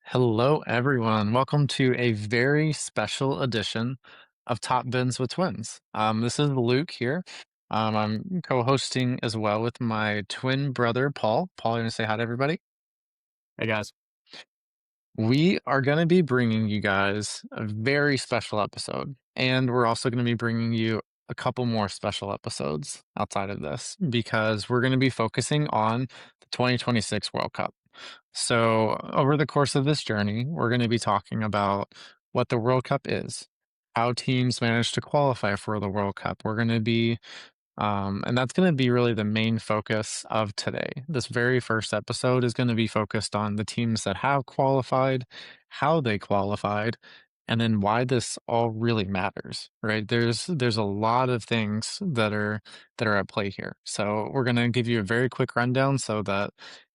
Hello, everyone. Welcome to a very special edition of Top Bins with Twins. This is Luke here. I'm co-hosting as well with my twin brother, Paul. Paul, you want to say hi to everybody? Hey guys. We are going to be bringing you guys a very special episode, and we're also going to be bringing you a couple more special episodes outside of this because we're going to be focusing on the 2026 World Cup. So, over the course of this journey, we're going to be talking about what the World Cup is, how teams manage to qualify for the World Cup. We're going to be and that's going to be really the main focus of today. This very first episode is going to be focused on the teams that have qualified, how they qualified, and then why this all really matters, right? There's a lot of things that are at play here. So we're going to give you a very quick rundown so that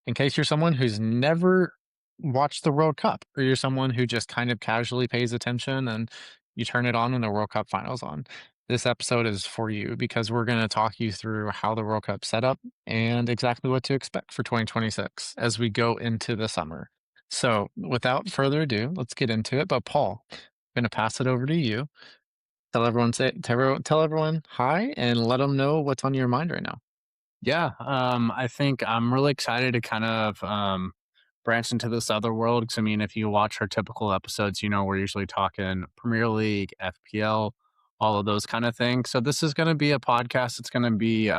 in case you're someone who's never watched the World Cup or you're someone who just kind of casually pays attention and you turn it on when the World Cup finals on, this episode is for you because we're going to talk you through how the World Cup set up and exactly what to expect for 2026 as we go into the summer. So, without further ado, let's get into it. But Paul, I'm going to pass it over to you. Tell everyone hi and let them know what's on your mind right now. Yeah, I think I'm really excited to kind of branch into this other world because I mean, if you watch our typical episodes, we're usually talking Premier League, FPL, all of those kind of things. So this is going to be a podcast. It's going to be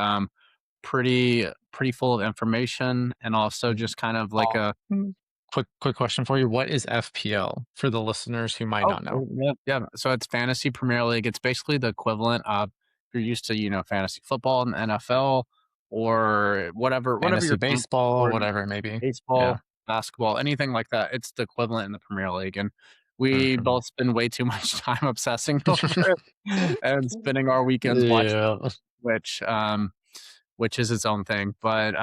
pretty full of information and also just kind of like Paul, a quick question for you. What is FPL for the listeners who might oh not know? yeah, yeah. So it's fantasy Premier League. It's basically the equivalent of if you're used to fantasy football and NFL or whatever Fantasy your team baseball, sport, whatever it may be. Yeah. baseball, basketball, anything like that. It's the equivalent in the Premier League, and we Mhm. both spend way too much time obsessing over it and spending our weekends watching, Yeah. which which is its own thing. But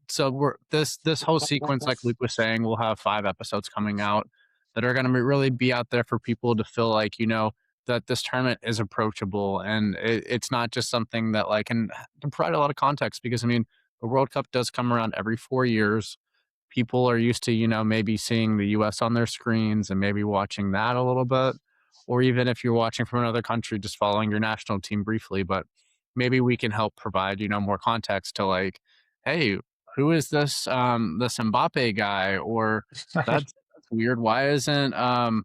so we're this whole sequence, like Luke was saying, we'll have 5 episodes coming out that are going to really be out there for people to feel like that this tournament is approachable and it's not just something that like can provide a lot of context because I mean the World Cup does come around every 4 years. People are used to maybe seeing the U.S. on their screens and maybe watching that a little bit, or even if you're watching from another country, just following your national team briefly. But maybe we can help provide more context to like, hey, who is this Mbappe guy? Or that's weird. Why is Javi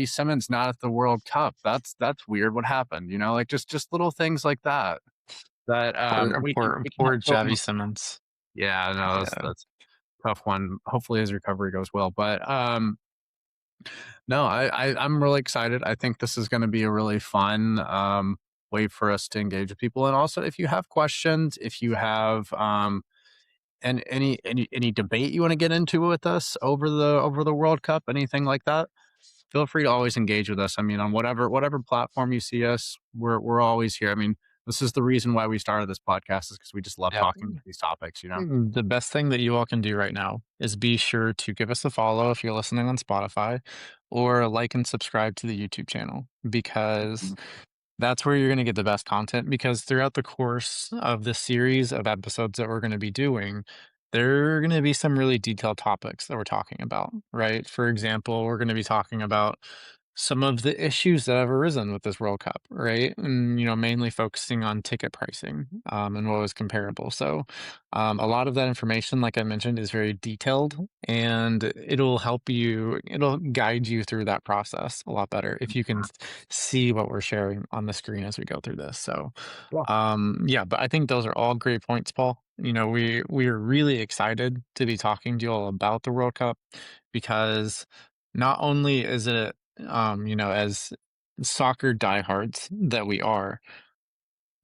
Simmons not at the World Cup? That's weird. What happened? Like just little things like that that Poor, poor, we can poor help fill in Javi the. Simmons. Yeah, no, Yeah. that's a tough one. Hopefully his recovery goes well. But no, I'm really excited. I think this is going to be a really fun way for us to engage with people. And also, if you have questions, if you have and any debate you want to get into with us over the World Cup, anything like that, feel free to always engage with us. I mean, on whatever platform you see us, we're always here. I mean, this is the reason why we started this podcast is because we just love Yep. talking about these topics. The best thing that you all can do right now is be sure to give us a follow if you're listening on Spotify or like and subscribe to the YouTube channel because that's where you're going to get the best content because throughout the course of this series of episodes that we're going to be doing, there are going to be some really detailed topics that we're talking about, right? For example, we're going to be talking about some of the issues that have arisen with this World Cup, right? And, mainly focusing on ticket pricing and what was comparable. So, a lot of that information, like I mentioned, is very detailed and it'll guide you through that process a lot better if you can see what we're sharing on the screen as we go through this. So, Yeah. yeah, but I think those are all great points, Paul. We are really excited to be talking to you all about the World Cup because not only is it, as soccer diehards that we are,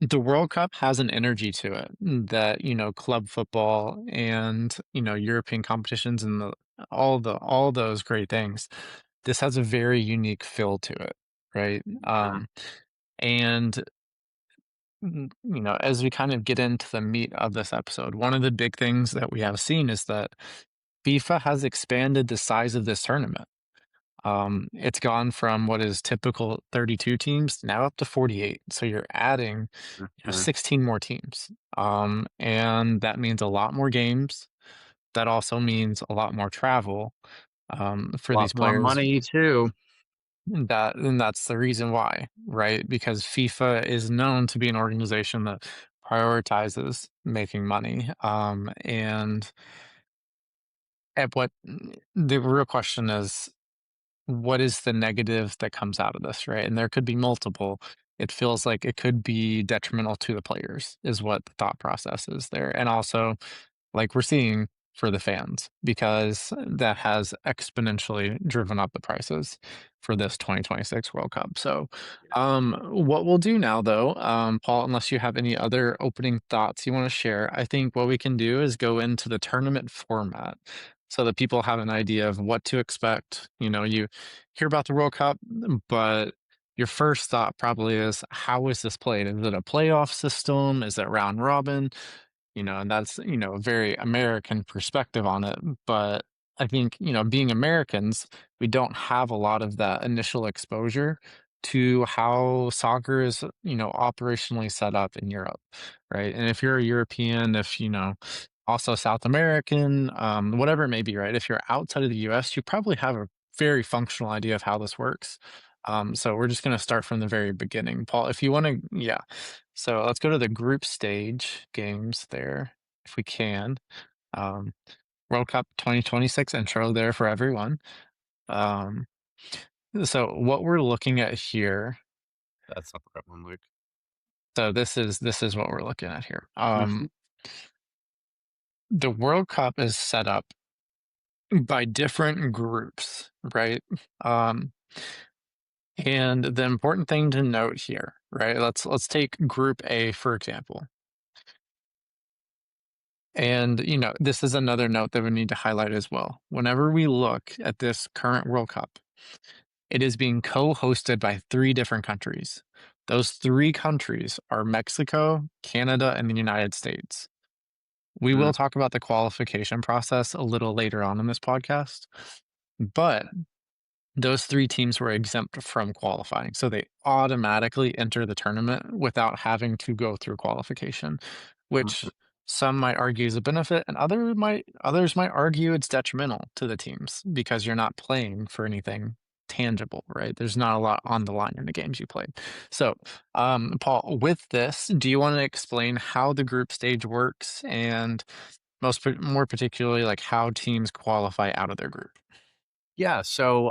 the World Cup has an energy to it that, club football and, European competitions and all those great things. This has a very unique feel to it, right? And as we kind of get into the meat of this episode, one of the big things that we have seen is that FIFA has expanded the size of this tournament. It's gone from what is typical 32 teams now up to 48. So you're adding, Mhm. 16 more teams. And that means a lot more games. That also means a lot more travel. A for lot these more players. money too. And that's the reason why, right? Because FIFA is known to be an organization that prioritizes making money. And at what the real question is, what is the negative that comes out of this, right? And there could be multiple. It feels like it could be detrimental to the players, is what the thought process is there. And also, like we're seeing for the fans, because that has exponentially driven up the prices for this 2026 World Cup. So, what we'll do now, though, Paul, unless you have any other opening thoughts you want to share, I think what we can do is go into the tournament format so that people have an idea of what to expect. You hear about the World Cup, but your first thought probably is, how is this played? Is it a playoff system? Is it round robin? And that's, a very American perspective on it. But I think, being Americans, we don't have a lot of that initial exposure to how soccer is, operationally set up in Europe, right? And if you're a European, if, also South American, whatever it may be, right? If you're outside of the US, you probably have a very functional idea of how this works. So we're just going to start from the very beginning. Paul, if you want to, yeah. So let's go to the group stage games there, if we can. Um, World Cup 2026 intro there for everyone. Um, so what we're looking at here, That's not the right one, Luke. so this is what we're looking at here. Mhm. The World Cup is set up by different groups, right? Um, and the important thing to note here, right? Let's take Group A for example. And, this is another note that we need to highlight as well. Whenever we look at this current World Cup, it is being co-hosted by 3 different countries. Those 3 countries are Mexico, Canada, and the United States. We Mm, will talk about the qualification process a little later on in this podcast, but those 3 teams were exempt from qualifying, so they automatically enter the tournament without having to go through qualification, mhm, which some might argue is a benefit, and others might argue it's detrimental to the teams because you're not playing for anything tangible, right? There's not a lot on the line in the games you played. So, Paul, with this, do you wanna explain how the group stage works and more particularly, like, how teams qualify out of their group? yeah, so,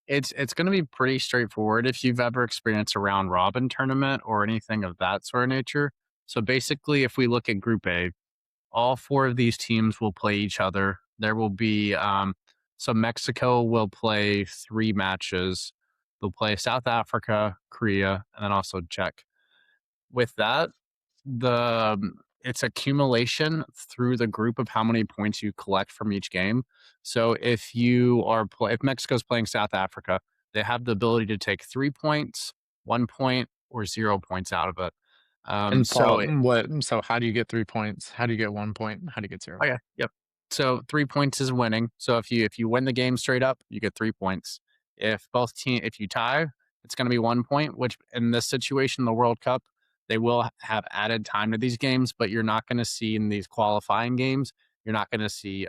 it's gonna be pretty straightforward if you've ever experienced a round robin tournament or anything of that sort of nature. So, basically, if we look at Group A, all 4 of these teams will play each other. There will be, so Mexico will play 3 matches. They'll play South Africa, Korea, and then also Czech. With that, it's accumulation through the group of how many points you collect from each game. So if Mexico's playing South Africa, they have the ability to take 3 points, 1 point, or 0 points out of it. And So Paul, so how do you get 3 points? How do you get 1 point? How do you get 0? Oh yeah, yep. So 3 points is winning. So if you win the game straight up, you get 3 points. If you tie, it's going to be 1 point. Which in this situation, the World Cup, they will have added time to these games, but you're not going to see in these qualifying games. You're not going to see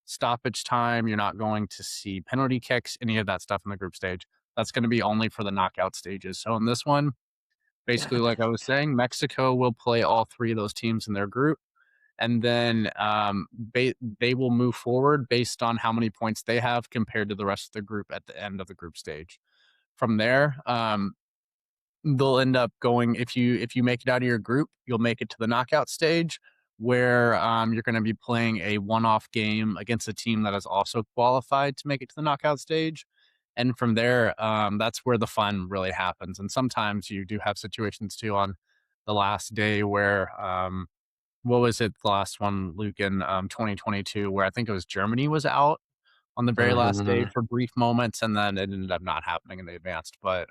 stoppage time. You're not going to see penalty kicks. Any of that stuff in the group stage. That's going to be only for the knockout stages. So in this one, basically, like I was saying, Mexico will play all 3 of those teams in their group and then they will move forward based on how many points they have compared to the rest of the group at the end of the group stage. From there, they'll end up going if you make it out of your group, you'll make it to the knockout stage where you're going to be playing a one-off game against a team that has also qualified to make it to the knockout stage. And from there, that's where the fun really happens. And sometimes you do have situations too on the last day where what was it, the last one, Luke, in 2022, where I think it was Germany was out on the very last day Mhm. for brief moments, and then it ended up not happening and they advanced. But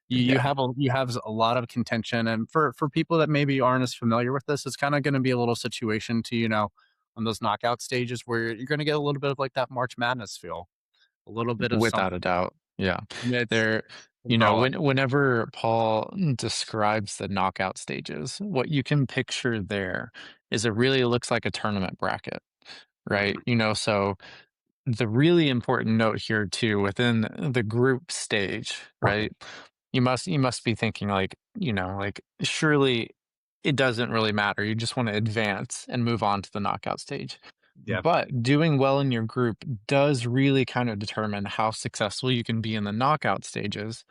you Yeah, have a lot of contention, and for people that maybe aren't as familiar with this, it's kind of going to be a little situation to on those knockout stages where you're going to get a little bit of like that March Madness feel, a little bit of without a something. doubt. Yeah. And There, brawl. whenever Paul describes the knockout stages, what you can picture there is it really looks like a tournament bracket, right? So the really important note here too within the group stage, right? You must be thinking like, like surely it doesn't really matter. You just want to advance and move on to the knockout stage. Yeah. But doing well in your group does really kind of determine how successful you can be in the knockout stages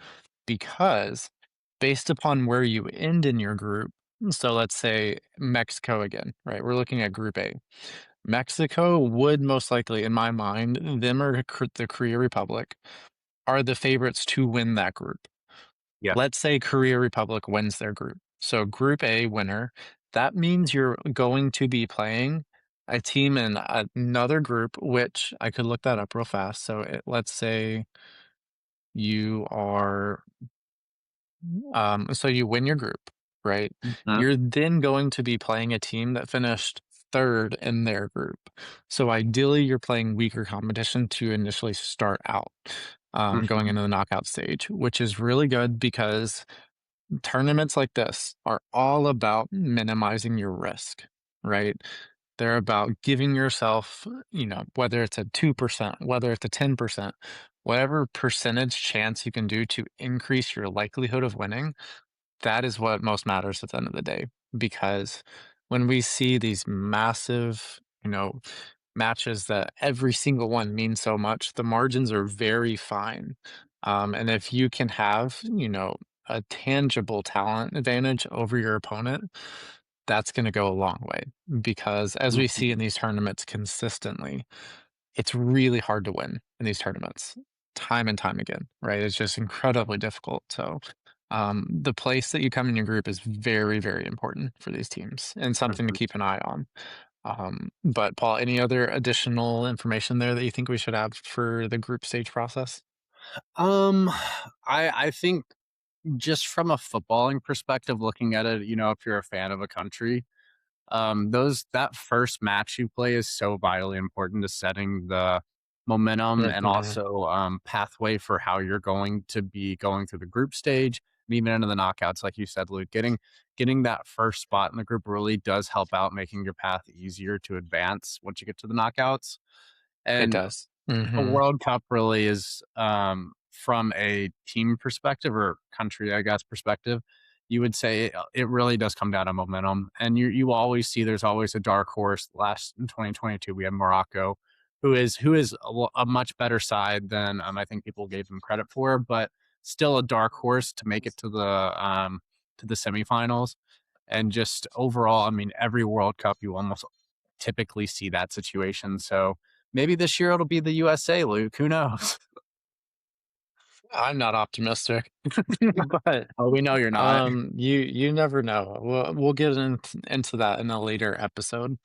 because based upon where you end in your group, so let's say Mexico again, right? We're looking at group A. Mexico would most likely, in my mind, them or the Korea Republic are the favorites to win that group. Yeah. Let's say Korea Republic wins their group. So Group A winner, that means you're going to be playing a team in another group, which I could look that up real fast. So let's say you are so you win your group, right? Mhm. You're then going to be playing a team that finished third in their group. So ideally, you're playing weaker competition to initially start out, going Mhm. into the knockout stage, which is really good because tournaments like this are all about minimizing your risk, right? They're about giving yourself, whether it's a 2%, whether it's a 10%, whatever percentage chance you can do to increase your likelihood of winning, that is what most matters at the end of the day. Because when we see these massive, matches that every single one means so much, the margins are very fine. And if you can have, a tangible talent advantage over your opponent, that's going to go a long way. Because as we see in Mhm. these tournaments consistently, it's really hard to win in these tournaments time and time again, right? It's just incredibly difficult. So, the place that you come in your group is very, very important for these teams and something to Mhm. keep an eye on. But Paul, any other additional information there that you think we should have for the group stage process? Um, I think just from a footballing perspective, looking at it, if you're a fan of a country, those that first match you play is so vitally important to setting the momentum and Mhm. also pathway for how you're going to be going through the group stage and even into the knockouts. Like you said, Luke, getting that first spot in the group really does help out making your path easier to advance once you get to the knockouts. It And does. the Mhm. World Cup really is, from a team perspective or country, I guess, perspective, you would say it really does come down to momentum. And you always see there's always a dark horse. Last in 2022, we had Morocco, who is a much better side than I think people gave them credit for, but still a dark horse to make it to the semifinals. And just overall, I mean, every World Cup you almost typically see that situation. So maybe this year it'll be the USA, Luke. Who knows? I'm not optimistic, but Oh, we know you're not. you never know. We'll get into that in a later episode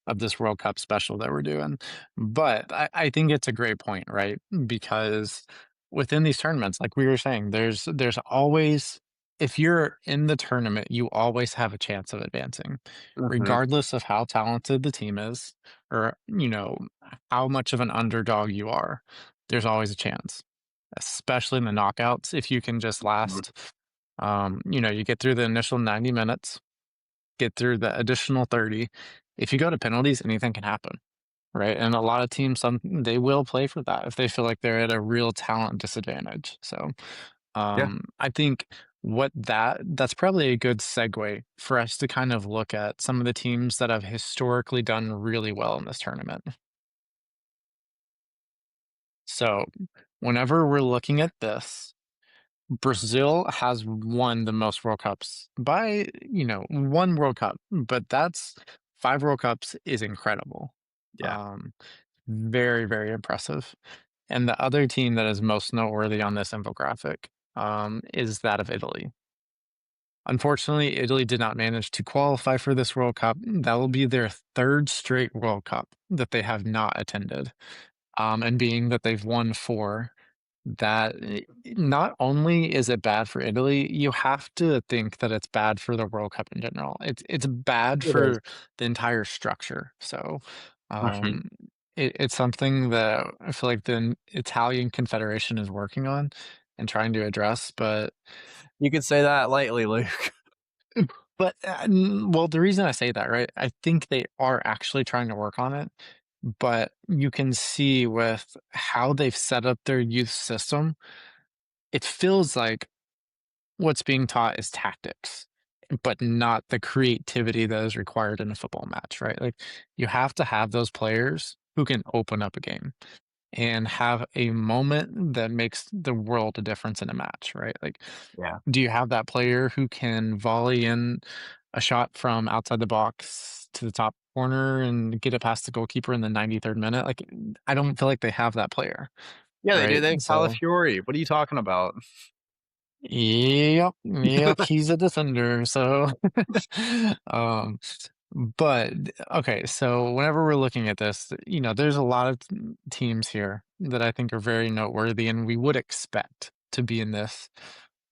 of this World Cup special that we're doing. But I think it's a great point, right? Because within these tournaments, like we were saying, there's always if you're in the tournament, you always have a chance of advancing, Mhm. regardless of how talented the team is or, how much of an underdog you are. There's always a chance, especially in the knockouts. If you can just Mhm. last, you get through the initial 90 minutes, get through the additional 30. If you go to penalties, anything can happen, right? And a lot of teams, they will play for that if they feel like they're at a real talent disadvantage. So, Yeah. I think that's probably a good segue for us to kind of look at some of the teams that have historically done really well in this tournament. So, whenever we're looking at this, Brazil has won the most World Cups by, 1 World Cup, but that's 5 World Cups is incredible. Yeah. Um, Very, very impressive. And the other team that is most noteworthy on this infographic, is that of Italy. Unfortunately, Italy did not manage to qualify for this World Cup. That will be their 3rd straight World Cup that they have not attended. And being that they've won 4, that not only is it bad for Italy, you have to think that it's bad for the World Cup in general. It's bad It is. for the entire structure. So, Mhm. um, it's something that I feel like the Italian Confederation is working on and trying to address, but You could say that lightly, Luke. well, the reason I say that, right? I think they are actually trying to work on it but you can see with how they've set up their youth system, it feels like what's being taught is tactics, but not the creativity that is required in a football match, right? Like, you have to have those players who can open up a game and have a moment that makes the world a difference in a match, right? Like, Yeah. do you have that player who can volley in a shot from outside the box to the top corner and get it past the goalkeeper in the 93rd minute? Like, I don't feel like they have that player, Yeah, they do. right? They have So, Calafiori. What are you talking about? yep, he's a defender. So, um, but okay, so whenever we're looking at this, there's a lot of teams here that I think are very noteworthy, and we would expect to be in this.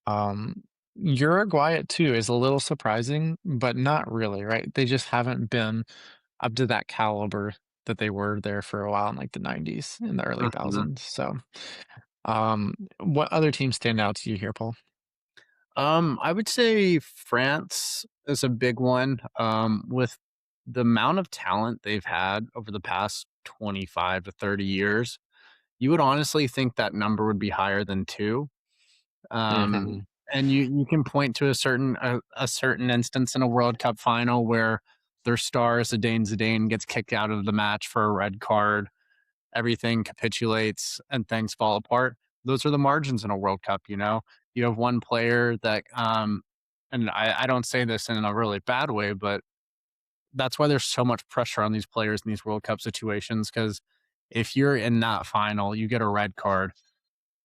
Um, Uruguay at 2 is a little surprising, but not really, right? They just haven't been up to that caliber that they were there for a while in like the 90s in the early Mhm. thousands. So, what other teams stand out to you here, Paul? I would say France is a big one. With the amount of talent they've had over the past 25 to 30 years, you would honestly think that number would be higher than two. Um, Mhm. and you can point to a certain instance in a World Cup final where their star Zidane gets kicked out of the match for a red card, everything capitulates and things fall apart. Those are the margins in a World Cup, you know? You have one player that, and I don't say this in a really bad way, but that's why there's so much pressure on these players in these World Cup situations. Because if you're in that final, you get a red card,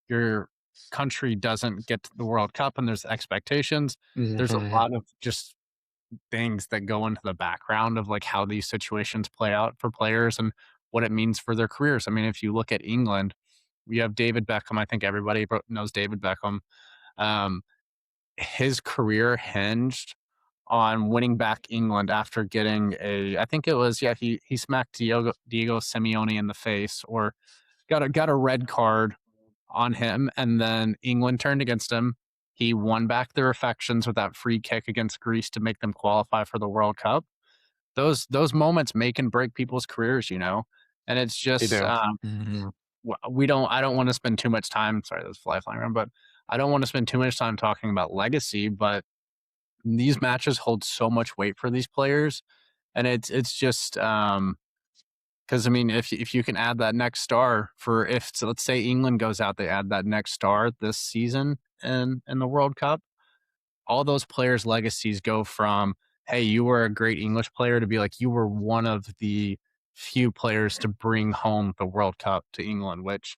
your country doesn't get to the World Cup and there's expectations. There's a Mhm. lot of just things that go into the background of like how these situations play out for players and what it means for their careers. I mean, if you look at England, we have David Beckham. I think everybody knows David Beckham. Um, his career hinged on winning back England after getting I think it was, yeah, he smacked Diego Simeone in the face or got a red card on him, and then England turned against him. He won back their affections with that free kick against Greece to make them qualify for the World Cup. Those moments make and break people's careers, you know? And it's They just, do. Mhm. we don't I don't wanna spend too much time, sorry, that's a fly flying around, but I don't wanna spend too much time talking about legacy, but these matches hold so much weight for these players, and it's just, 'cause I mean, if you can add that next star for if so let's say England goes out, they add that next star this season in the World Cup, all those players' legacies go from, "Hey, you were a great English player," to be like, "You were one of the few players to bring home the World Cup to England," which,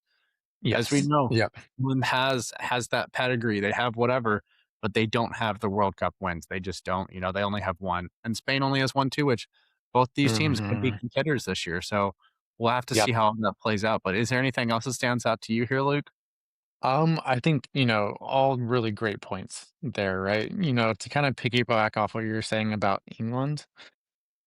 as we Yes. know, Yep. England has that pedigree, they have whatever, but they don't have the World Cup wins, they just don't, you know, they only have 1, and Spain only has 1 too, which both these teams could be Mhm. contenders this year, so we'll have to Yep. see how that plays out, but is there anything else that stands out to you here, Luke? I think, all really great points there, right? To kind of piggyback off what you're saying about England,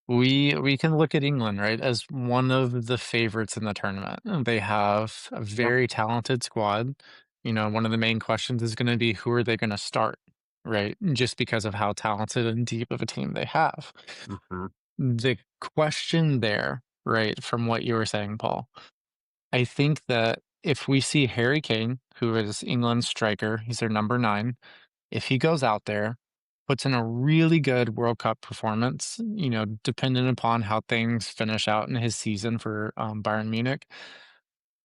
we can look at England, right, as one of the favorites in the tournament. They have a Yep. very talented squad. One of the main questions is going to be who are they going to start, right? Just because of how talented and deep of a team they have. Mhm. The question there, right, from what you were saying, Paul, I think that if we see Harry Kane, who is England's striker, he's their number 9, if he goes out there, puts in a really good World Cup performance, depending upon how things finish out in his season for Bayern Munich,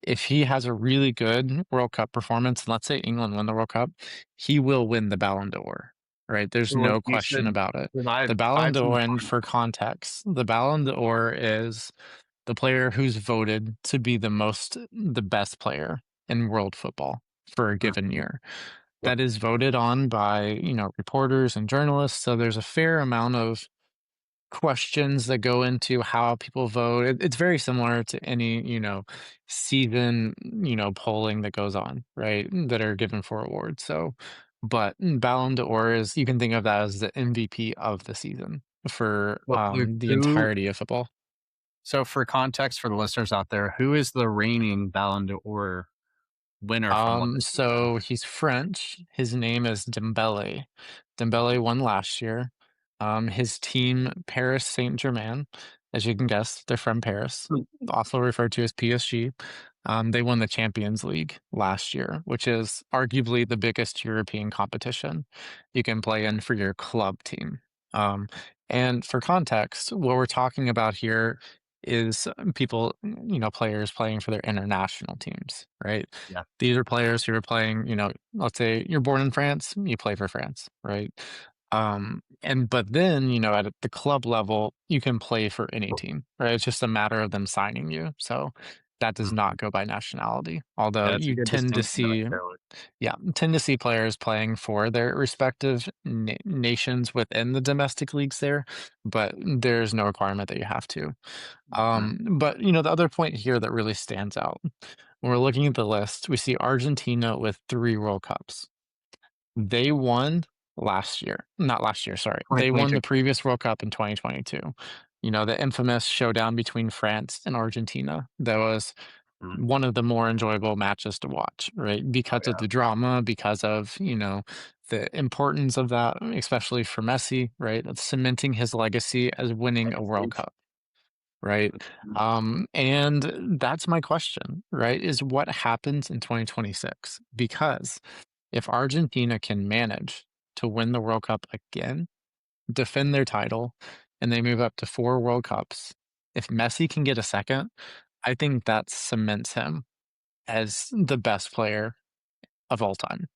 if he has a really good World Cup performance, and let's say England win the World Cup, he will win the Ballon d'Or, right? There's So, like, no you question should about it. The Ballon provide some d'Or, and for context, the Ballon d'Or is the player who's voted to be the best player in world football for a given Mhm. year. Yep. That is voted on by, reporters and journalists, so there's a fair amount of questions that go into how people vote. It's very similar to any, season, polling that goes on, right? That are given for awards. So, but Ballon d'Or is, you can think of that as the MVP of the season for Well, Luke, the who entirety of football. so for context for the listeners out there, who is the reigning Ballon d'Or winner from last season? So he's French. His name is Dembele. Dembele won last year. His team, Paris Saint-Germain, as you can guess, they're from Paris, also referred to as PSG. They won the Champions League last year, which is arguably the biggest European competition you can play in for your club team. Um, and for context, what we're talking about here is people, players playing for their international teams, right? Yeah. These are players who are playing, let's say you're born in France, you play for France, right? And but then, at the club level, you can play for any team, right? It's just a matter of them signing you. So that does Mhm. not go by nationality. Yeah, Although that's a you good tend to distinction to make see, there. yeah, tend to see players playing for their respective nations within the domestic leagues there, but there's no requirement that you have to. Mhm. But the other point here that really stands out when we're looking at the list, we see Argentina with 3 World Cups. They won last year. Not last year, sorry. They won 2022. the previous World Cup in 2022. The infamous showdown between France and Argentina. That was Mhm. one of the more enjoyable matches to watch, right? Oh, Because of yeah. the drama, because of, the importance of that, especially for Messi, right? Of cementing his legacy as winning a World Legacy. Cup, right? Mhm. And that's my question, right? Is what happens in 2026? Because if Argentina can manage to win the World Cup again, defend their title, and they move up to 4 World Cups, if Messi can get a second, I think that cements him as the best player of all time,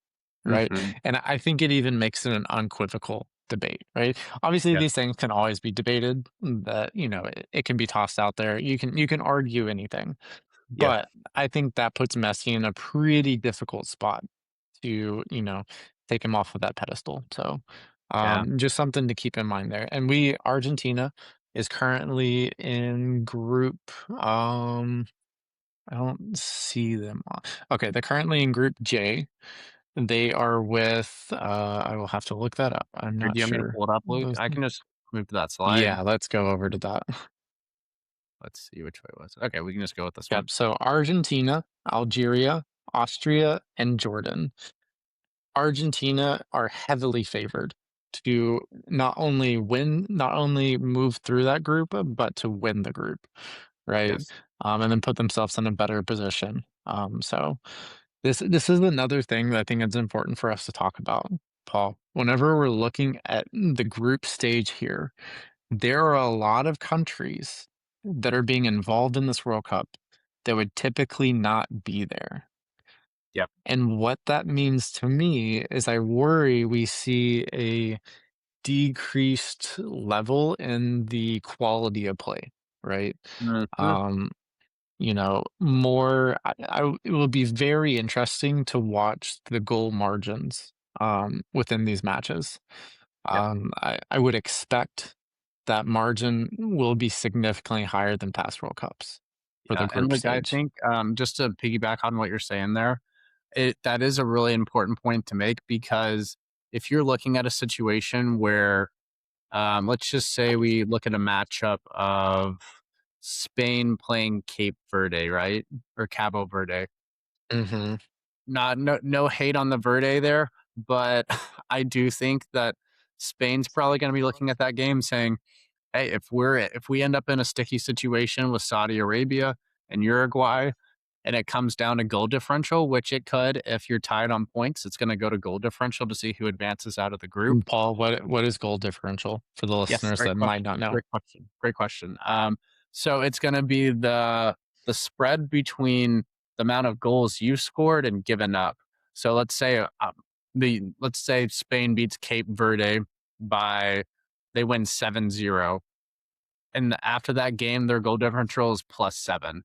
right? Mhm. And I think it even makes it an unequivocal debate, right? Obviously, Yeah. these things can always be debated. That it can be tossed out there. You can argue anything, Yeah. but I think that puts Messi in a pretty difficult spot to, take him off of that pedestal. So, Yeah. just something to keep in mind there. And Argentina is currently in group. I don't see them. Okay, they're currently in Group J. They are with. I will have to look that up. I'm Here, do not you want me to sure. pull it up, Luke? Those. I can just move to that slide. Yeah, let's go over to that. Let's see which way it was. Okay, we can just go with this one. Yep. So Argentina, Algeria, Austria, and Jordan. Argentina are heavily favored to not only move through that group, but to win the group, right? Yes. And then put themselves in a better position. So this is another thing that I think is important for us to talk about, Paul. Whenever we're looking at the group stage here, there are a lot of countries that are being involved in this World Cup that would typically not be there. Yep. And what that means to me is I worry we see a decreased level in the quality of play, right? Mhm. Um, it will be very interesting to watch the goal margins within these matches. Yep. I would expect that margin will be significantly higher than past World Cups for the Yeah, and group look, I stage. think, just to piggyback on what you're saying there, that is a really important point to make because if you're looking at a situation where, let's just say we look at a matchup of Spain playing Cape Verde, right? Or Cabo Verde. Hmm. Not no hate on the Verde there, but I do think that Spain's probably gonna be looking at that game saying, "Hey, if we end up in a sticky situation with Saudi Arabia and Uruguay, and it comes down to goal differential, which it could if you're tied on points, it's gonna go to goal differential to see who advances out of the group." Paul, what is goal differential for the Yes, listeners great that might question. not know? Great question. Great question. So it's going to be the spread between the amount of goals you scored and given up. So let's say Spain beats Cape Verde by they win 7-0, and after that game their goal differential is +7.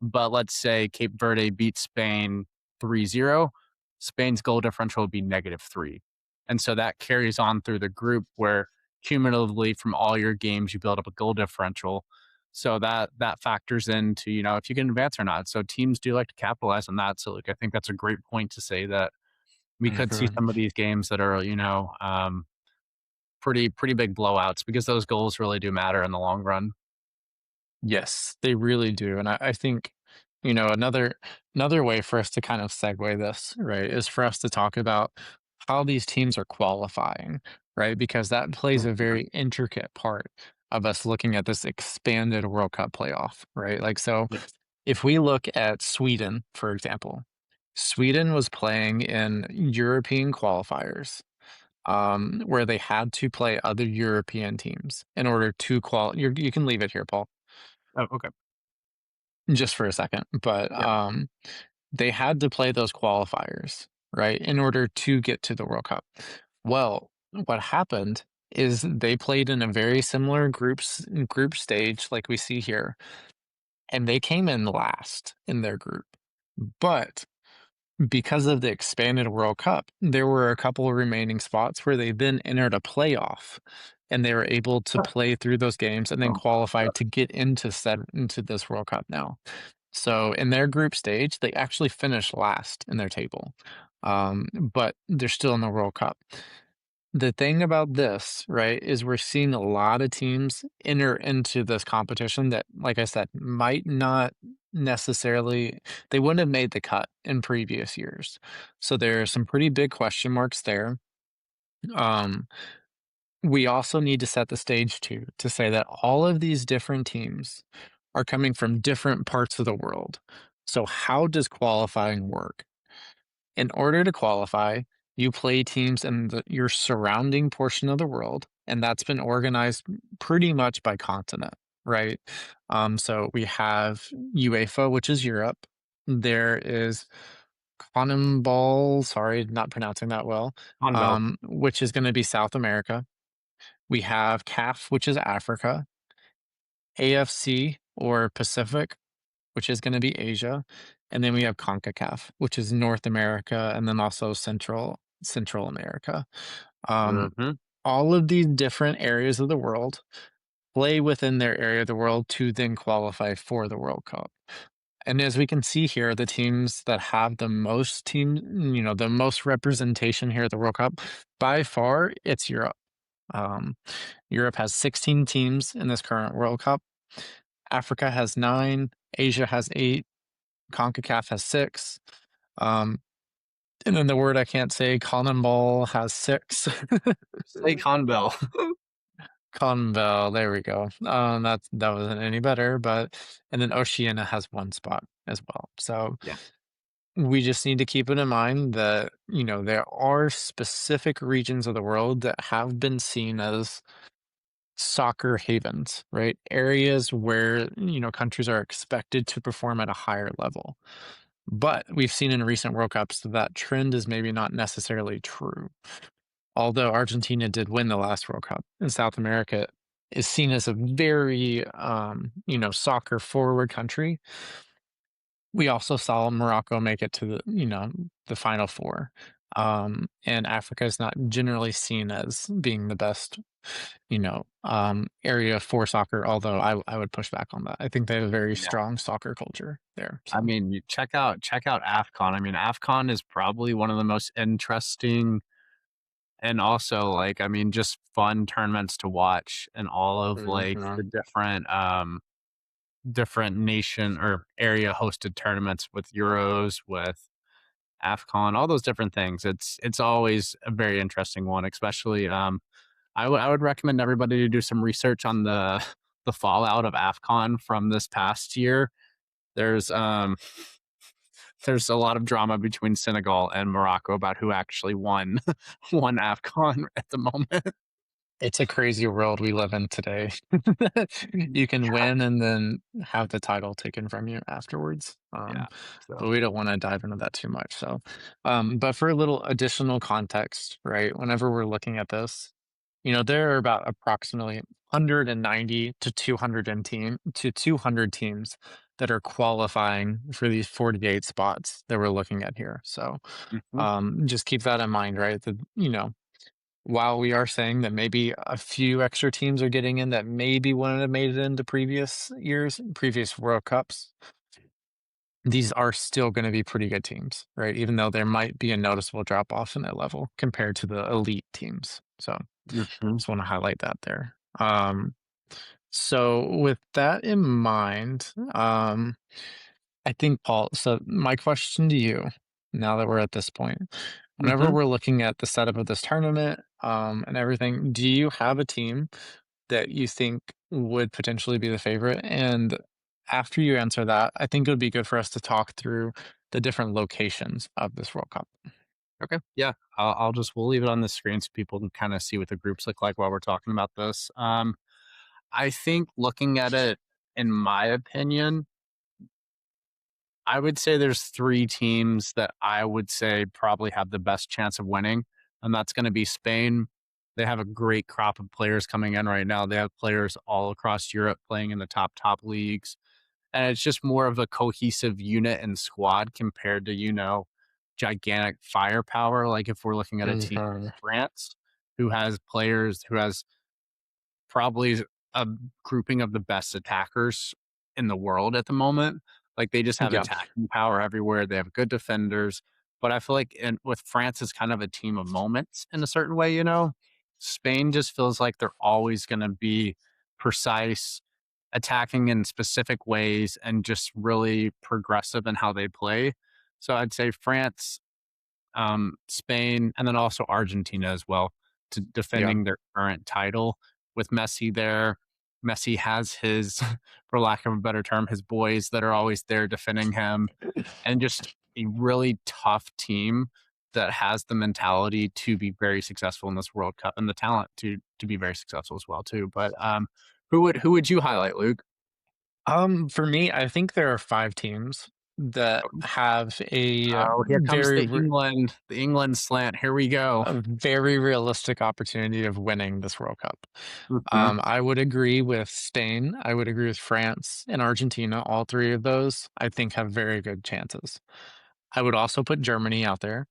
But let's say Cape Verde beats Spain 3-0, Spain's goal differential would be -3. And so that carries on through the group where cumulatively from all your games you build up a goal differential. So that factors into, if you can advance or not. So teams do like to capitalize on that. So like I think that's a great point to say that we could see Mhm. some of these games that are, pretty big blowouts because those goals really do matter in the long run. Yes, they really do, and I think, another way for us to kind of segue this, right, is for us to talk about how these teams are qualifying, right? Because that plays a Mhm. very intricate part. of us looking at this expanded World Cup playoff, right? Like, so Yes. if we look at Sweden, for example, Sweden was playing in European qualifiers, where they had to play other European teams in order to you can leave it here, Paul, Oh, okay. just for a second. But Yeah. they had to play those qualifiers, right, in order to get to the World Cup. Well, what happened is they played in a very similar group stage like we see here, and they came in last in their group. But because of the expanded World Cup, there were a couple of remaining spots where they then entered a playoff, and they were able to play through those games and then Oh, qualify to get into this World Cup now. So in their group stage, they actually finished last in their table, but they're still in the World Cup. The thing about this, right, is we're seeing a lot of teams enter into this competition that, like I said, might not necessarily they wouldn't have made the cut in previous years. So there are some pretty big question marks there. Um, we also need to set the stage too to say that all of these different teams are coming from different parts of the world. So how does qualifying work? In order to qualify, you play teams in your surrounding portion of the world, and that's been organized pretty much by continent, right? So we have UEFA, which is Europe. There is CONMEBOL, sorry, not pronouncing that well, Hanbel. which is going to be South America. We have CAF, which is Africa, AFC or Pacific, which is gonna be Asia, and then we have CONCACAF, which is North America, and then also Central America. Um, Mhm. all of these different areas of the world play within their area of the world to then qualify for the World Cup. And as we can see here, the teams that have the most representation here at the World Cup, by far, it's Europe. Um, Europe has 16 teams in this current World Cup. Africa has 9, Asia has 8, CONCACAF has 6. Um, and then the word I can't say, CONMEBOL has 6. Say Hanbel. CONMEBOL, there we go. That wasn't any better, but and then Oceania has 1 spot as well. So Yeah. we just need to keep it in mind that, there are specific regions of the world that have been seen as soccer havens, right? Areas where, countries are expected to perform at a higher level. But we've seen in recent World Cups that trend is maybe not necessarily true. Although Argentina did win the last World Cup, and South America is seen as a very, soccer forward country. We also saw Morocco make it to the final four. And Africa is not generally seen as being the best, area for soccer. Although I would push back on that. I think they have a very Yeah. strong soccer culture there. I So. mean, you check out AFCON. I mean, AFCON is probably one of the most interesting and also, like, I mean, just fun tournaments to watch and all of, like, the Mhm. different nation or area hosted tournaments with Euros, with AFCON, all those different things. It's always a very interesting one, especially, I would recommend everybody to do some research on the fallout of AFCON from this past year. There's, there's a lot of drama between Senegal and Morocco about who actually won won AFCON at the moment. It's a crazy world we live in today. You can Yeah, win and then have the title taken from you afterwards. yeah. But So, we don't want to dive into that too much. So, but for a little additional context, right? Whenever we're looking at this, there are about approximately 190 to 200 teams that are qualifying for these 48 spots that we're looking at here. So, mhm, just keep that in mind, right? While we are saying that maybe a few extra teams are getting in that maybe wouldn't have made it into previous years, previous World Cups, these are still going to be pretty good teams, right? Even though there might be a noticeable drop off in that level compared to the elite teams. So mhm, just want to highlight that there. So with that in mind, I think Paul, so my question to you, now that we're at this point, whenever mhm. we're looking at the setup of this tournament, and everything, do you have a team that you think would potentially be the favorite. And after you answer that, I think it would be good for us to talk through the different locations of this World Cup. Okay. Yeah. I'll just we'll leave it on the screen so people can kind of see what the groups look like while we're talking about this. I think looking at it, in my opinion, I would say there's 3 teams that I would say probably have the best chance of winning, and that's gonna be Spain. They have a great crop of players coming in right now. They have players all across Europe playing in the top leagues, and it's just more of a cohesive unit and squad compared to, gigantic firepower, like, if we're looking at a team Mhm. France, who has probably a grouping of the best attackers in the world at the moment. Like they just have Yeah. attacking power everywhere. They have good defenders. But I feel like with France is kind of a team of moments in a certain way, you know. Spain just feels like they're always going to be precise, attacking in specific ways, and just really progressive in how they play. So I'd say France, Spain, and then also Argentina as well, to Yeah. defending their current title. With Messi there, Messi has his, for lack of a better term, his boys that are always there defending him, and just a really tough team that has the mentality to be very successful in this World Cup and the talent to be very successful as well too. But who would you highlight, Luke? For me, I think there are 5 teams that have Oh, here comes the England slant. Here we go. a very realistic opportunity of winning this World Cup. Mhm. I would agree with Spain. I would agree with France and Argentina. All 3 of those, I think, have very good chances. I would also put Germany out there.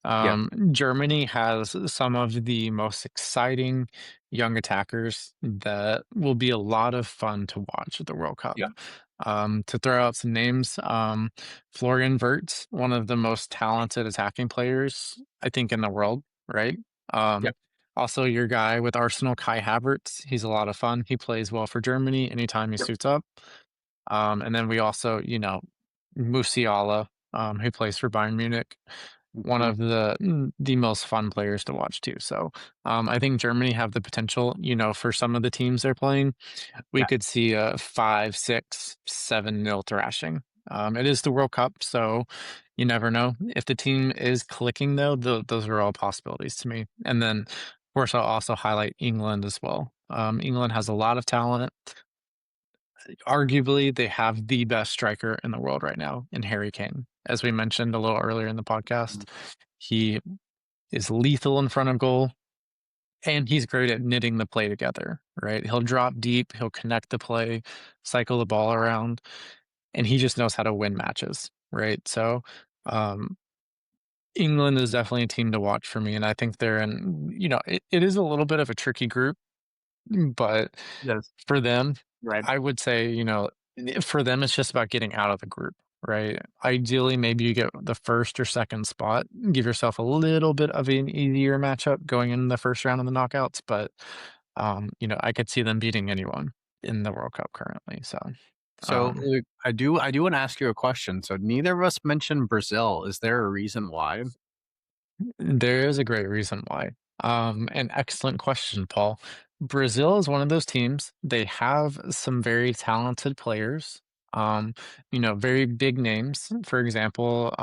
Yeah, Germany has some of the most exciting young attackers that will be a lot of fun to watch at the World Cup. yeah, To throw out some names, Florian Wirtz, one of the most talented attacking players, I think, in the world, right? yeah, Um, Also, your guy with Arsenal, Kai Havertz, he's a lot of fun. He plays well for Germany anytime he yeah. suits up. And then we also, Musiala, who plays for Bayern Munich, one Mhm. of the most fun players to watch too. So I think Germany have the potential, for some of the teams they're playing, we Yeah. could see a 5, 6, 7 nil thrashing. It is the World Cup, so you never know. If the team is clicking, though, those are all possibilities to me. And then, of course, I'll also highlight England as well. England has a lot of talent. Arguably, they have the best striker in the world right now in Harry Kane. As we mentioned a little earlier in the podcast, he is lethal in front of goal, and he's great at knitting the play together, right? He'll drop deep, he'll connect the play, cycle the ball around, and he just knows how to win matches, right? So, um, England is definitely a team to watch for me, and I think they're in, it is a little bit of a tricky group, but Yes. for them, Right. I would say, for them, it's just about getting out of the group, right? Ideally, maybe you get the first or second spot, give yourself a little bit of an easier matchup going in the first round of the knockouts, but I could see them beating anyone in the World Cup currently. So, So, um, I do wanna ask you a question. So neither of us mentioned Brazil. Is there a reason why? there is a great reason why. An excellent question, Paul. Brazil is one of those teams. They have some very talented players. Very big names. For example,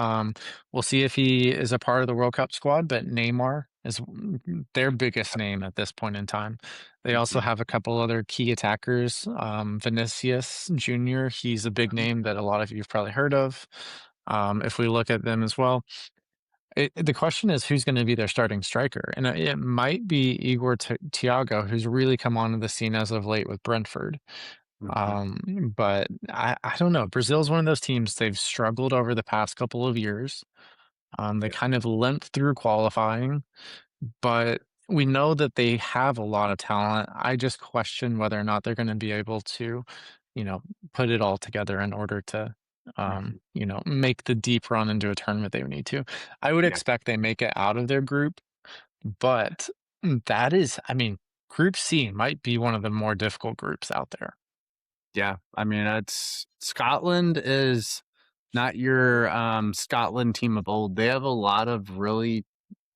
we'll see if he is a part of the World Cup squad, but Neymar is their biggest name at this point in time. They also Mhm. have a couple other key attackers. Vinicius Jr., he's a big name that a lot of you have probably heard of. If we look at them as well, the question is who's gonna be their starting striker, and it might be Igor Thiago, who's really come onto the scene as of late with Brentford. Mhm. But I don't know. Brazil's one of those teams, they've struggled over the past couple of years. They Yeah. kind of limped through qualifying, but we know that they have a lot of talent. I just question whether or not they're gonna be able to, you know, put it all together in order to, Mhm. make the deep run into a tournament they would need to. I would Yeah. expect they make it out of their group, but that is, I mean, Group C might be one of the more difficult groups out there. Yeah. I mean, it's Scotland is not your, Scotland team of old. They have a lot of really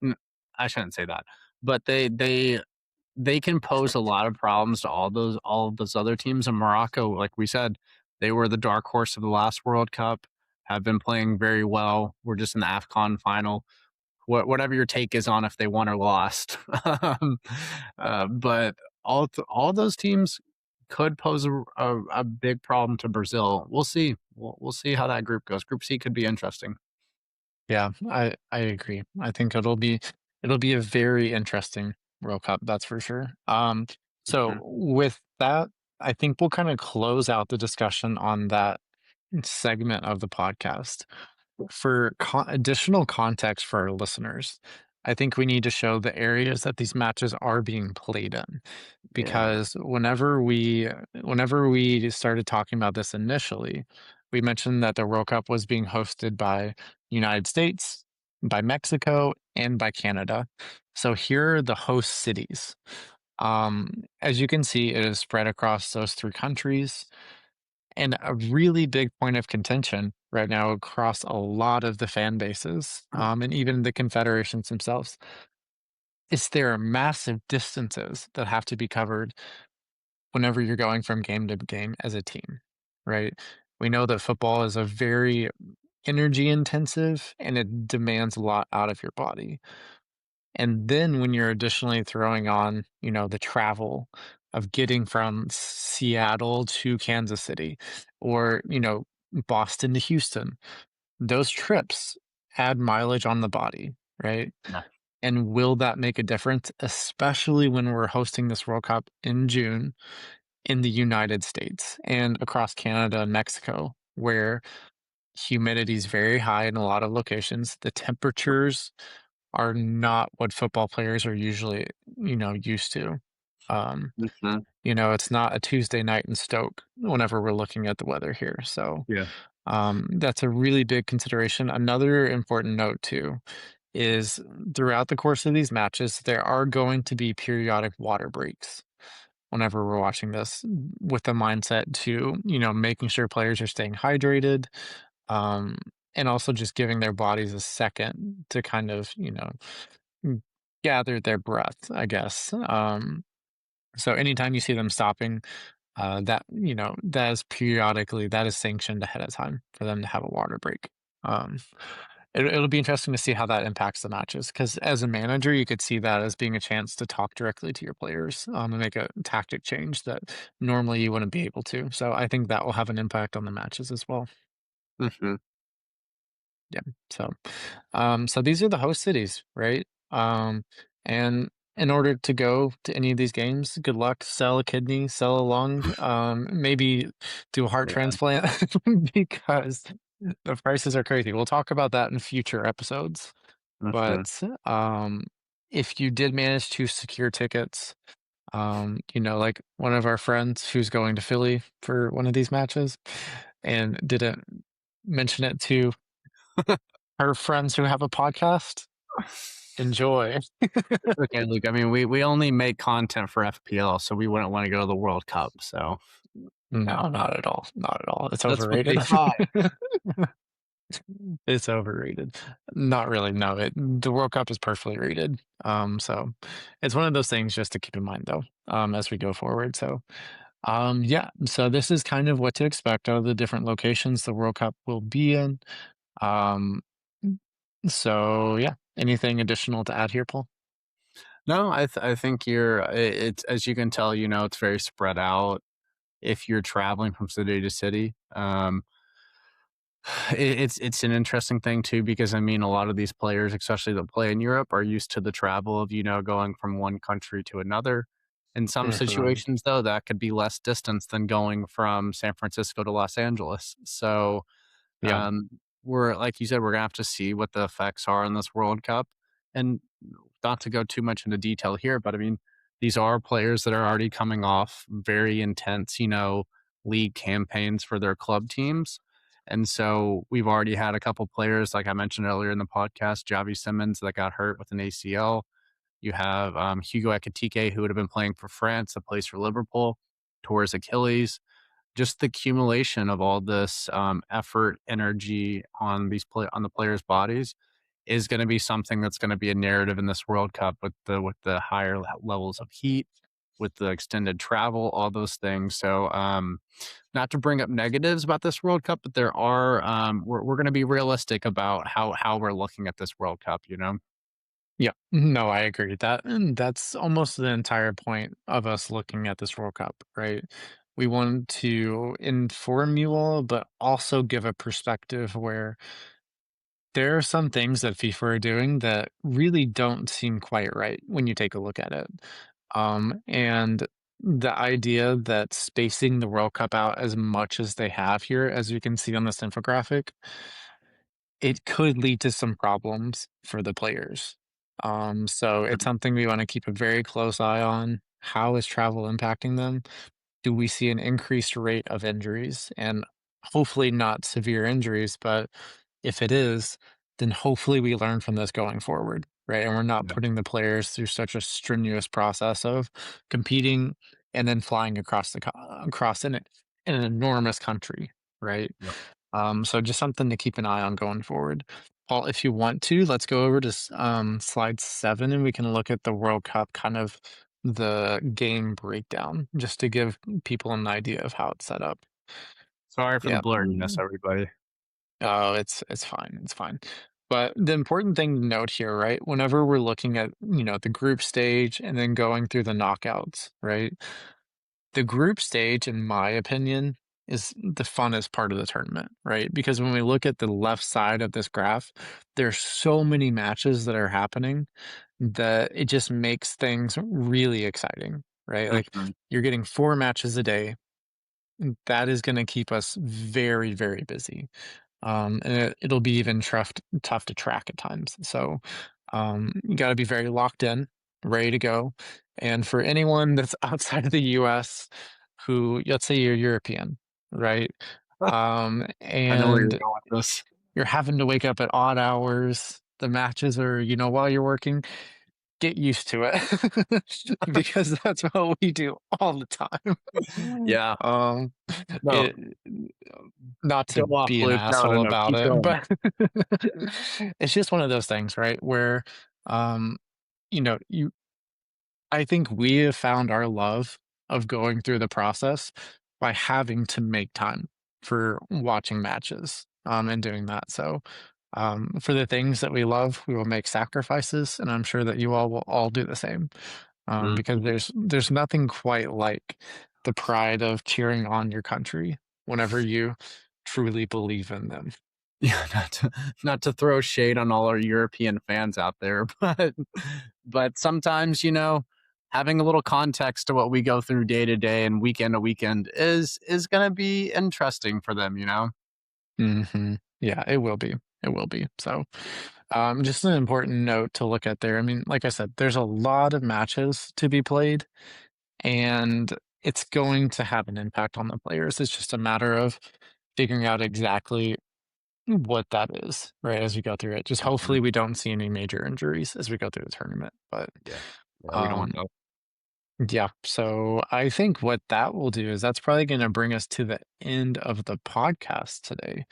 n I shouldn't say that, but they they can pose a lot of problems to all of those other teams. And Morocco, like we said, they were the dark horse of the last World Cup, have been playing very well. We're just in the AFCON final. Whatever your take is on if they won or lost. But all those teams could pose a big problem to Brazil. We'll see. We'll see how that group goes. Group C could be interesting. Yeah, I agree. I think it'll be a very interesting World Cup, that's for sure. So Mhm. with that, I think we'll kind of close out the discussion on that segment of the podcast. For additional context for our listeners, I think we need to show the areas that these matches are being played in, Yeah. because whenever we started talking about this initially, we mentioned that the World Cup was being hosted by United States, by Mexico, and by Canada. So here are the host cities. As you can see, it is spread across those three countries. And a really big point of contention right now across a lot of the fan bases, and even the confederations themselves, is there are massive distances that have to be covered whenever you're going from game to game as a team, right? We know that football is a very energy intensive and it demands a lot out of your body. And then when you're additionally throwing on, the travel of getting from Seattle to Kansas City or, Boston to Houston, those trips add mileage on the body, right? Yeah. And will that make a difference, especially when we're hosting this World Cup in June in the United States and across Canada and Mexico, where humidity is very high in a lot of locations? The temperatures are not what football players are usually, used to. Um, Mhm. it's not a Tuesday night in Stoke whenever we're looking at the weather here. So Yeah. that's a really big consideration. Another important note too is throughout the course of these matches, there are going to be periodic water breaks whenever we're watching this, with the mindset to, making sure players are staying hydrated, um, and also just giving their bodies a second to kind of, mm, gather their breath, I guess. So anytime you see them stopping, that is periodically, that is sanctioned ahead of time for them to have a water break. Um, it'll be interesting to see how that impacts the matches, because as a manager, you could see that as being a chance to talk directly to your players, and make a tactic change that normally you wouldn't be able to. So I think that will have an impact on the matches as well. Mhm. Yeah. So these are the host cities, right? And in order to go to any of these games, good luck. Sell a kidney, sell a lung, maybe do a heart Yeah. transplant because the prices are crazy. We'll talk about that in future episodes. Mhm. But if you did manage to secure tickets, like one of our friends who's going to Philly for one of these matches and didn't mention it to her friends who have a podcast, enjoy. It's okay, Luke. I mean, we only make content for FPL, so we wouldn't wanna go to the World Cup, so No, not at all, not at all. It's that's what overrated. they thought. It's overrated. Not really, no, the World Cup is perfectly rated. So it's one of those things just to keep in mind though, as we go forward. So, yeah, so this is kind of what to expect out of the different locations the World Cup will be in. Um, so yeah, anything additional to add here, Paul? No, I think it's as you can tell, it's very spread out if you're traveling from city to city. It's an interesting thing too because I mean a lot of these players, especially that play in Europe, are used to the travel of going from one country to another. In some Mhm. situations, though, that could be less distance than going from San Francisco to Los Angeles. So Yeah. we're like you said, we're gonna have to see what the effects are in this World Cup, and not to go too much into detail here, but I mean these are players that are already coming off very intense, league campaigns for their club teams. And so we've already had a couple players, like I mentioned earlier in the podcast, Javi Simmons that got hurt with an ACL. You have Hugo Ekitike, who would have been playing for France, that plays for Liverpool, tore his Achilles. Just the accumulation of all this effort, energy on on the players' bodies is going to be something that's going to be a narrative in this World Cup with the higher levels of heat, with the extended travel, all those things. So, not to bring up negatives about this World Cup, but there are we're going to be realistic about how we're looking at this World Cup. You know. Yeah, no, I agree. That's almost the entire point of us looking at this World Cup, right? We want to inform you all, but also give a perspective where there are some things that FIFA are doing that really don't seem quite right when you take a look at it. And the idea that spacing the World Cup out as much as they have here, as you can see on this infographic, it could lead to some problems for the players. So it's something we want to keep a very close eye on. How is travel impacting them? Do we see an increased rate of injuries? And hopefully not severe injuries, but if it is, then hopefully we learn from this going forward, right? And we're not Yeah. putting the players through such a strenuous process of competing and then flying across in an enormous country, right? Yep. So just something to keep an eye on going forward. Paul, if you want to, let's go over to slide 7 and we can look at the World Cup kind of the game breakdown just to give people an idea of how it's set up. Sorry for the Yeah. blurriness, everybody. Oh, it's fine. It's fine. But the important thing to note here, right? Whenever we're looking at, the group stage and then going through the knockouts, right? The group stage, in my opinion, is the funnest part of the tournament, right? Because when we look at the left side of this graph, there's so many matches that are happening that it just makes things really exciting, right? Like Mhm. you're getting 4 matches a day. And that is going to keep us very, very busy. And it'll be even tough to track at times. So you got to be very locked in, ready to go. And for anyone that's outside of the US who, let's say you're European, right? I know where you're And going with this. you're having to wake up at odd hours, the matches are, while you're working, get used to it because that's what we do all the time. Yeah. Um, No, it not go to off, be an Luke. No, no, asshole no. about Keep it, going. but it's just one of those things, right? Where, um, you I think we have found our love of going through the process by having to make time for watching matches, and doing that. So, for the things that we love, we will make sacrifices, and I'm sure that you all will all do the same. Because Mhm. there's nothing quite like the pride of cheering on your country whenever you truly believe in them. Yeah, not to throw shade on all our European fans out there, but sometimes, having a little context to what we go through day to day and weekend to weekend is gonna be interesting for them, you know? Mhm. Yeah, it will be. It will be. So, just an important note to look at there. I mean, like I said, there's a lot of matches to be played, and it's going to have an impact on the players. It's just a matter of figuring out exactly what that is, right, as we go through it. Just Mhm. hopefully we don't see any major injuries as we go through the tournament. But Yeah. Yeah, we don't want um that. yeah, so I think what that will do is that's probably gonna bring us to the end of the podcast today.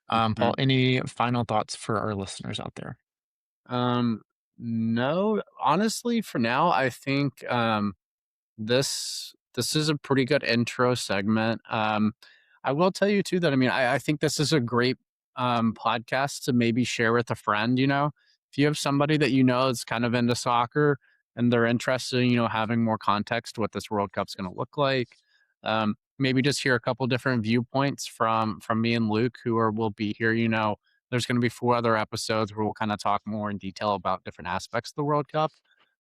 Paul, Mhm. any final thoughts for our listeners out there? Um, no, honestly, for now, I think, this is a pretty good intro segment. I will tell you too that I mean I think this is a great podcast to maybe share with a friend. If you have somebody that you know is kind of into soccer and they're interested in having more context what this World Cup's going to look like, maybe just hear a couple different viewpoints from me and Luke who are will be here. There's going to be 4 other episodes where we'll kind of talk more in detail about different aspects of the World Cup,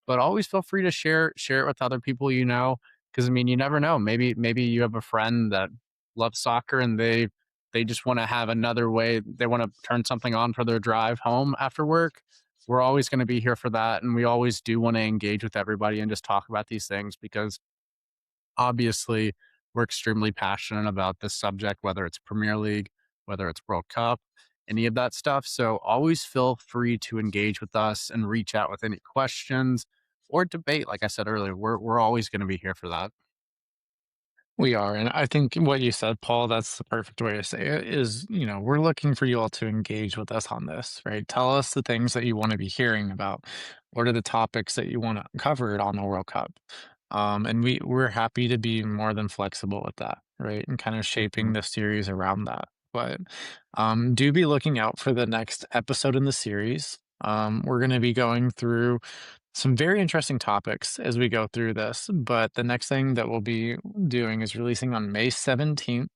but always feel free to share it with other people because I mean you never know, maybe you have a friend that loves soccer and they just want to have another way, they want to turn something on for their drive home after work. We're always going to be here for that, and we always do want to engage with everybody and just talk about these things because obviously we're extremely passionate about this subject, whether it's Premier League, whether it's World Cup, any of that stuff. So always feel free to engage with us and reach out with any questions or debate. Like I said earlier, we're always going to be here for that. We are, and I think what you said, Paul, that's the perfect way to say it, is, we're looking for you all to engage with us on this, right? Tell us the things that you want to be hearing about. What are the topics that you want to cover on the World Cup? And we're happy to be more than flexible with that, right? And kind of shaping Mhm. the series around that. But do be looking out for the next episode in the series. We're going to be going through some very interesting topics as we go through this. But the next thing that we'll be doing is releasing on May 17th.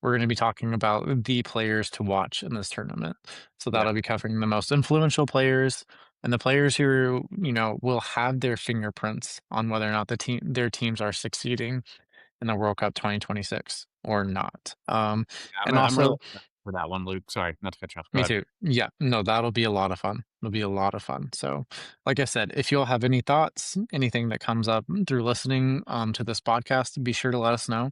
We're going to be talking about the players to watch in this tournament. So Yeah. that'll be covering the most influential players and the players who, will have their fingerprints on whether or not their teams are succeeding in the World Cup 2026 or not. Yeah, And I'm really also, excited for that one, Luke. Sorry, not to cut you off. Go me ahead. too. Yeah, no, that'll be a lot of fun. It'll be a lot of fun. So, like I said, if you'll have any thoughts, anything that comes up through listening to this podcast, be sure to let us know.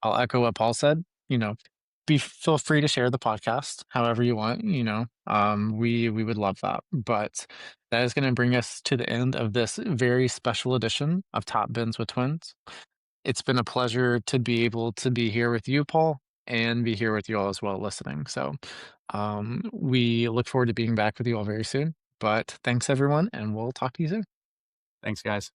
I'll echo what Paul said. Be feel free to share the podcast however you want. We would love that. But that is going to bring us to the end of this very special edition of Top Bins with Twins. It's been a pleasure to be able to be here with you, Paul, and be here with you all as well listening. So, we look forward to being back with you all very soon. But thanks, everyone, and we'll talk to you soon. Thanks, guys.